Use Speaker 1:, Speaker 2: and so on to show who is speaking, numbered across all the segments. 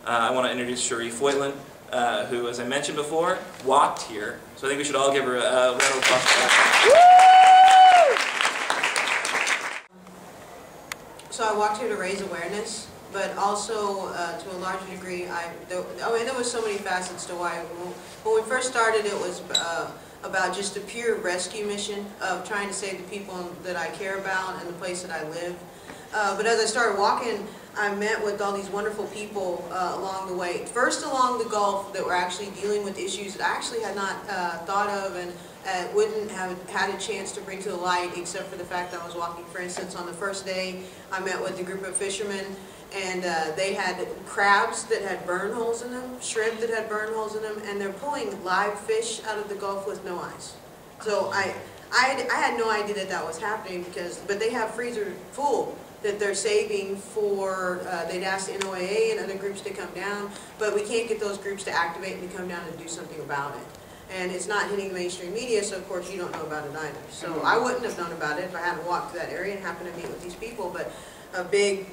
Speaker 1: I want to introduce Cherri BP, who, as I mentioned before, walked here. So I think we should all give her a round of applause for that.
Speaker 2: So I walked here to raise awareness, but also to a larger degree, there was so many facets to why. When we first started, it was about just a pure rescue mission of trying to save the people that I care about and the place that I live. But as I started walking, I met with all these wonderful people along the way. First along the Gulf that were actually dealing with issues that I actually had not thought of and wouldn't have had a chance to bring to the light, except for the fact that I was walking. For instance, on the first day, I met with a group of fishermen, and they had crabs that had burn holes in them, shrimp that had burn holes in them, and they're pulling live fish out of the Gulf with no ice. So I had no idea that that was happening, but they have freezer full that they're saving for, they'd asked NOAA and other groups to come down, but we can't get those groups to activate and to come down and do something about it. And it's not hitting the mainstream media, so of course you don't know about it either. So I wouldn't have known about it if I hadn't walked to that area and happened to meet with these people, but a big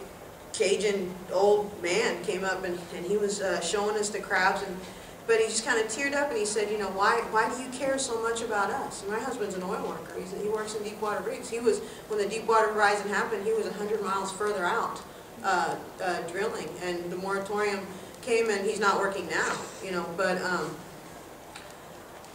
Speaker 2: Cajun old man came up and he was showing us the crabs, but he just kind of teared up and he said, you know, why do you care so much about us? And my husband's an oil worker. He works in deep water rigs. When the Deepwater Horizon happened, he was 100 miles further out drilling, and the moratorium came and he's not working now, you know, but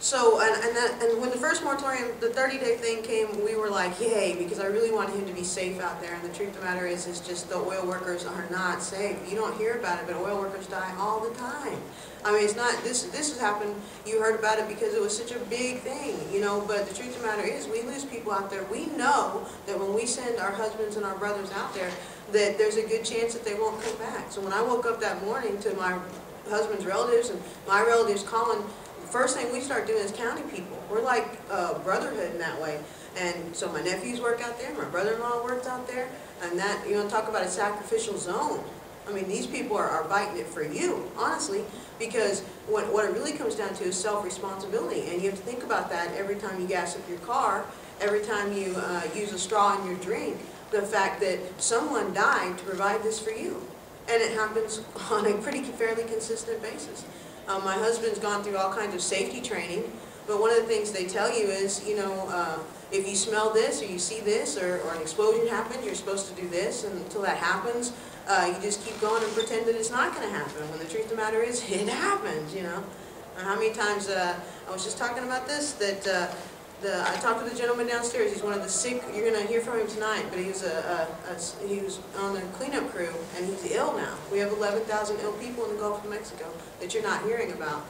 Speaker 2: so, and when the first moratorium, the 30-day thing came, we were like, yay, because I really wanted him to be safe out there. And the truth of the matter is just the oil workers are not safe. You don't hear about it, but oil workers die all the time. I mean, it's not, this has happened, you heard about it because it was such a big thing, you know, but the truth of the matter is we lose people out there. We know that when we send our husbands and our brothers out there, that there's a good chance that they won't come back. So when I woke up that morning to my husband's relatives and my relatives calling, first thing we start doing is counting people. We're like brotherhood in that way. And so my nephews work out there, my brother-in-law worked out there, and that, you know, talk about a sacrificial zone. I mean, these people are biting it for you, honestly, because what it really comes down to is self-responsibility. And you have to think about that every time you gas up your car, every time you use a straw in your drink, the fact that someone died to provide this for you. And it happens on a fairly consistent basis. My husband's gone through all kinds of safety training, but one of the things they tell you is, you know, if you smell this or you see this or an explosion happens, you're supposed to do this, and until that happens, you just keep going and pretend that it's not going to happen, when the truth of the matter is, it happens, you know. How many times, I was just talking about this, that I talked to the gentleman downstairs. He's one of the sick, you're going to hear from him tonight, but he was on the cleanup crew, and he's ill now. We have 11,000 ill people in the Gulf of Mexico that you're not hearing about.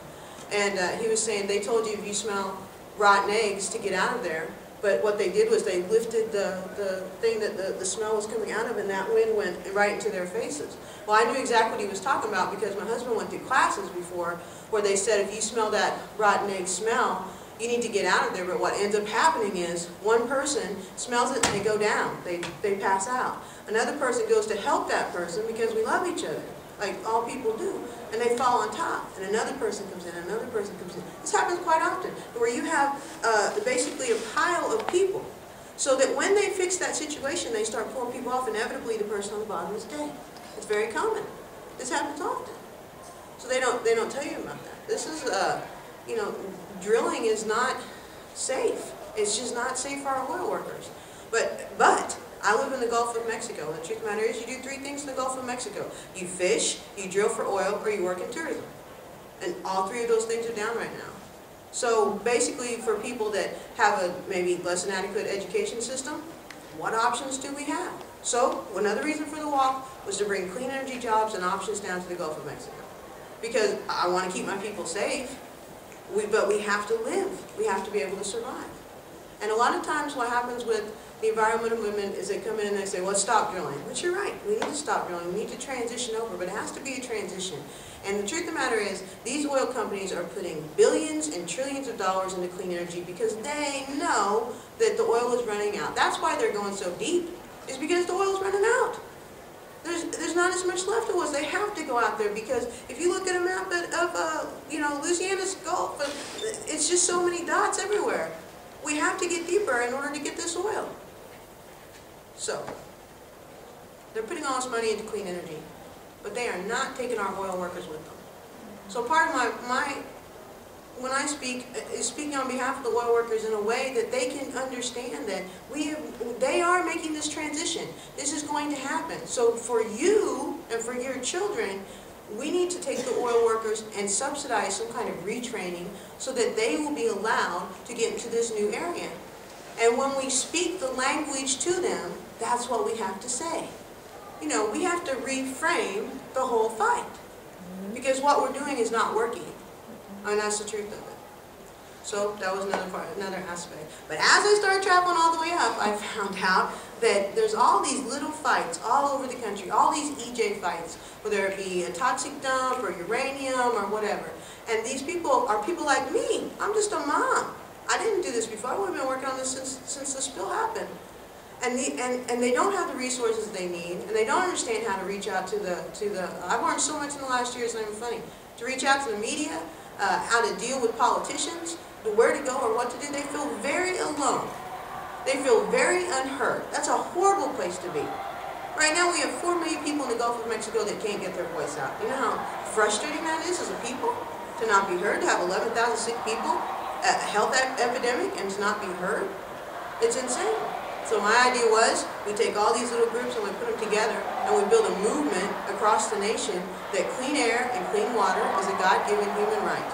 Speaker 2: And he was saying, they told you if you smell rotten eggs to get out of there, but what they did was they lifted the thing that the smell was coming out of, and that wind went right into their faces. Well, I knew exactly what he was talking about because my husband went through classes before where they said if you smell that rotten egg smell, you need to get out of there. But what ends up happening is one person smells it and they go down, they pass out. Another person goes to help that person because we love each other, like all people do, and they fall on top, and another person comes in, another person comes in. This happens quite often, where you have basically a pile of people, so that when they fix that situation, they start pulling people off. Inevitably, the person on the bottom is dead. It's very common. This happens often. So they don't tell you about that. This is, you know, drilling is not safe. It's just not safe for our oil workers. But I live in the Gulf of Mexico. The truth of the matter is you do three things in the Gulf of Mexico. You fish, you drill for oil, or you work in tourism. And all three of those things are down right now. So basically for people that have a maybe less than adequate education system, what options do we have? So another reason for the walk was to bring clean energy jobs and options down to the Gulf of Mexico. Because I want to keep my people safe, but we have to live. We have to be able to survive. And a lot of times what happens with the environmental movement is they come in and they say, well, stop drilling. But you're right, we need to stop drilling. We need to transition over, but it has to be a transition. And the truth of the matter is, these oil companies are putting billions and trillions of dollars into clean energy because they know that the oil is running out. That's why they're going so deep, is because the oil is running out. There's not as much left of us. They have to go out there because if you look at a map of you know, Louisiana's Gulf, it's just so many dots everywhere. We have to get deeper in order to get this oil. So, they're putting all this money into clean energy. but they are not taking our oil workers with them. So part of when I speak, is speaking on behalf of the oil workers in a way that they can understand that they are making this transition. This is going to happen. So for you and for your children, we need to take the oil workers and subsidize some kind of retraining so that they will be allowed to get into this new area. And when we speak the language to them, that's what we have to say. You know, we have to reframe the whole fight. Because what we're doing is not working. And that's the truth of it. So that was another aspect. But as I started traveling all the way up, I found out that there's all these little fights all over the country, all these EJ fights, whether it be a toxic dump or uranium or whatever. And these people are people like me. I'm just a mom. I didn't do this before. I would have been working on this since the spill happened. And they don't have the resources they need, and they don't understand how to reach out to the I've learned so much in the last year, it's not even funny. To reach out to the media, how to deal with politicians, where to go or what to do. They feel very alone. They feel very unheard. That's a horrible place to be. Right now we have 4 million people in the Gulf of Mexico that can't get their voice out. You know how frustrating that is as a people? To not be heard, to have 11,000 sick people, a health epidemic, and to not be heard? It's insane. So my idea was, we take all these little groups and we put them together and we build a movement across the nation that clean air and clean water is a God-given human right.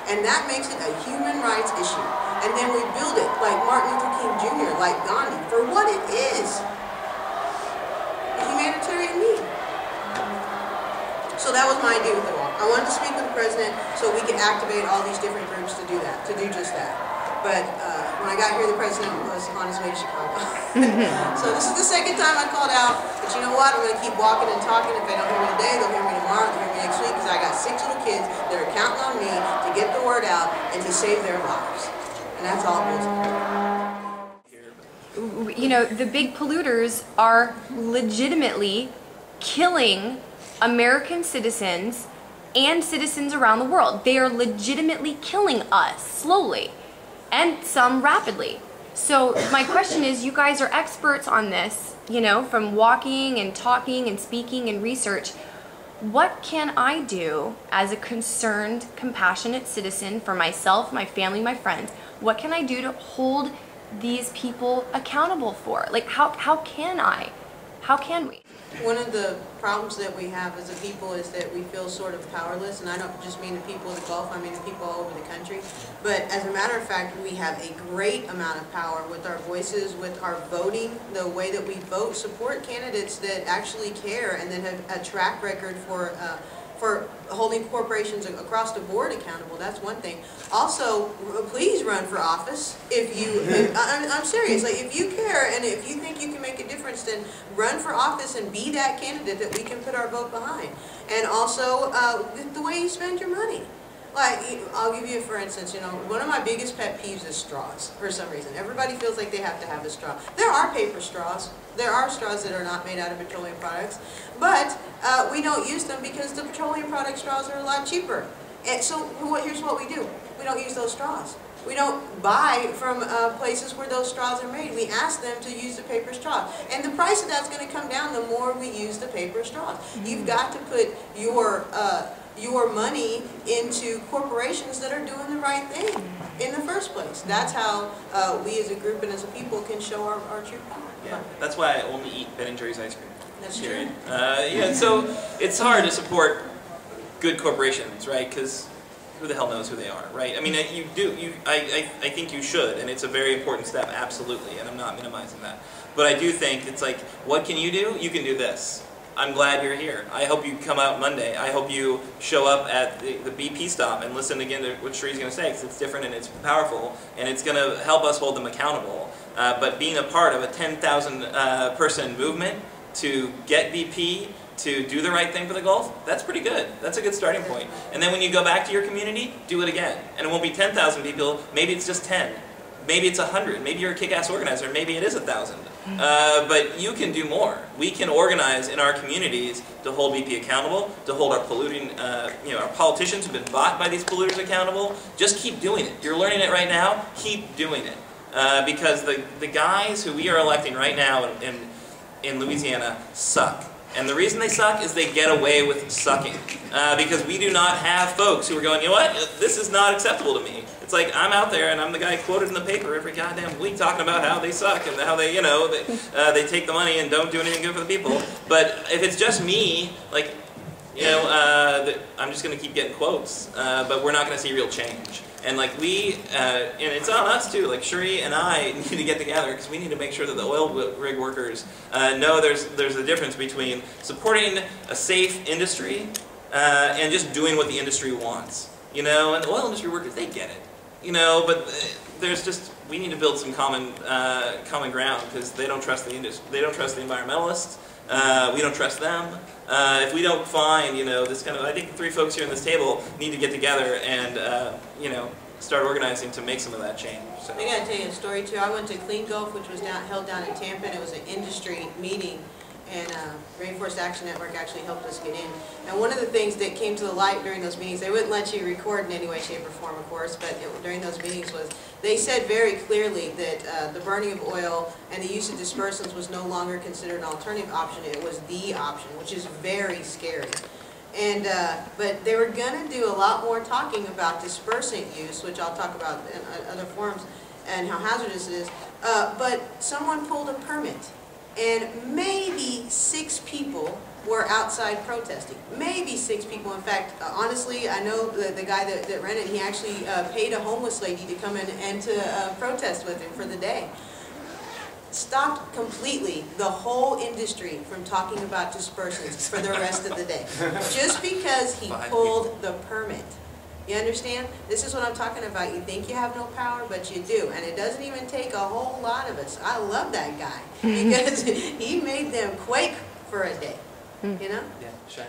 Speaker 2: And that makes it a human rights issue. And then we build it like Martin Luther King Jr., like Gandhi, for what it is. A humanitarian need. So that was my idea with the walk. I wanted to speak with the president so we could activate all these different groups to do that, to do just that. But when I got here, the president was on his way to Chicago. So this is the second time I called out. But you know what? I'm going to keep walking and talking. If they don't hear me today, they'll hear me tomorrow, they'll hear me next week, because I got 6 little kids that are counting on me to get the word out and to save their lives. And that's all it was.
Speaker 3: You know, the big polluters are legitimately killing American citizens and citizens around the world. They are legitimately killing us slowly. And some rapidly. So my question is, you guys are experts on this, you know, from walking and talking and speaking and research. What can I do as a concerned, compassionate citizen for myself, my family, my friends? What can I do to hold these people accountable for? Like, how can I? How can we?
Speaker 2: One of the problems that we have as a people is that we feel sort of powerless, and I don't just mean the people of the Gulf, I mean the people all over the country. But as a matter of fact, we have a great amount of power with our voices, with our voting, the way that we vote, support candidates that actually care and that have a track record for holding corporations across the board accountable. That's one thing. Also, please run for office if you, I'm serious, like if you care and if you think you can make a difference, then run for office and be that candidate that we can put our vote behind. And also, the way you spend your money. Like, I'll give you, for instance, you know, one of my biggest pet peeves is straws, for some reason. Everybody feels like they have to have a straw. There are paper straws. There are straws that are not made out of petroleum products, but we don't use them because the petroleum product straws are a lot cheaper. And so here's what we do. We don't use those straws. We don't buy from places where those straws are made. We ask them to use the paper straw. And the price of that's going to come down the more we use the paper straws. You've got to put your money into corporations that are doing the right thing in the first place. That's how we as a group and as a people can show our true power.
Speaker 1: Yeah, that's why I only eat Ben & Jerry's ice cream.
Speaker 2: That's
Speaker 1: true.
Speaker 2: true.
Speaker 1: Yeah, so it's hard to support good corporations, right? Because who the hell knows who they are, right? I mean, you do. I think you should, and it's a very important step, absolutely, and I'm not minimizing that. But I do think it's like, what can you do? You can do this. I'm glad you're here. I hope you come out Monday. I hope you show up at the BP stop and listen again to what Cherri's going to say, because it's different and it's powerful, and it's going to help us hold them accountable. But being a part of a 10,000 person movement to get BP to do the right thing for the Gulf, that's pretty good. That's a good starting point. And then when you go back to your community, do it again. And it won't be 10,000 people, maybe it's just 10. Maybe it's 100. Maybe you're a kick-ass organizer. Maybe it is 1,000. But you can do more. We can organize in our communities to hold BP accountable, to hold our polluting, our politicians who've been bought by these polluters accountable. Just keep doing it. You're learning it right now. Keep doing it. Because the guys who we are electing right now in Louisiana suck. And the reason they suck is they get away with sucking. Because we do not have folks who are going, you know what, this is not acceptable to me. It's like, I'm out there and I'm the guy quoted in the paper every goddamn week talking about how they suck and how they, you know, they take the money and don't do anything good for the people. But if it's just me, like, you know, I'm just going to keep getting quotes, but we're not going to see real change. And like and it's on us too, like Cherri and I need to get together because we need to make sure that the oil rig workers know there's a difference between supporting a safe industry and just doing what the industry wants. You know, and the oil industry workers, they get it. You know, but we need to build some common ground because they don't trust the industry, they don't trust the environmentalists. We don't trust them. If we don't find, you know, this kind of, I think the three folks here on this table need to get together and, you know, start organizing to make some of that change. So.
Speaker 2: I gotta tell you a story too. I went to Clean Gulf, which was held down in Tampa, and it was an industry meeting, and Rainforest Action Network actually helped us get in. And one of the things that came to the light during those meetings, they wouldn't let you record in any way, shape, or form, of course, but during those meetings was, they said very clearly that the burning of oil and the use of dispersants was no longer considered an alternative option. It was the option, which is very scary. And but they were going to do a lot more talking about dispersant use, which I'll talk about in other forums, and how hazardous it is. But someone pulled a permit, and maybe 6 people were outside protesting. Maybe 6 people. In fact, honestly, I know the guy that ran it, he actually paid a homeless lady to come in and to protest with him for the day. Stopped completely the whole industry from talking about dispersants for the rest of the day. Just because he pulled the permit. You understand? This is what I'm talking about. You think you have no power, but you do. And it doesn't even take a whole lot of us. I love that guy because he made them quake for a day. You know?
Speaker 1: Yeah, shame.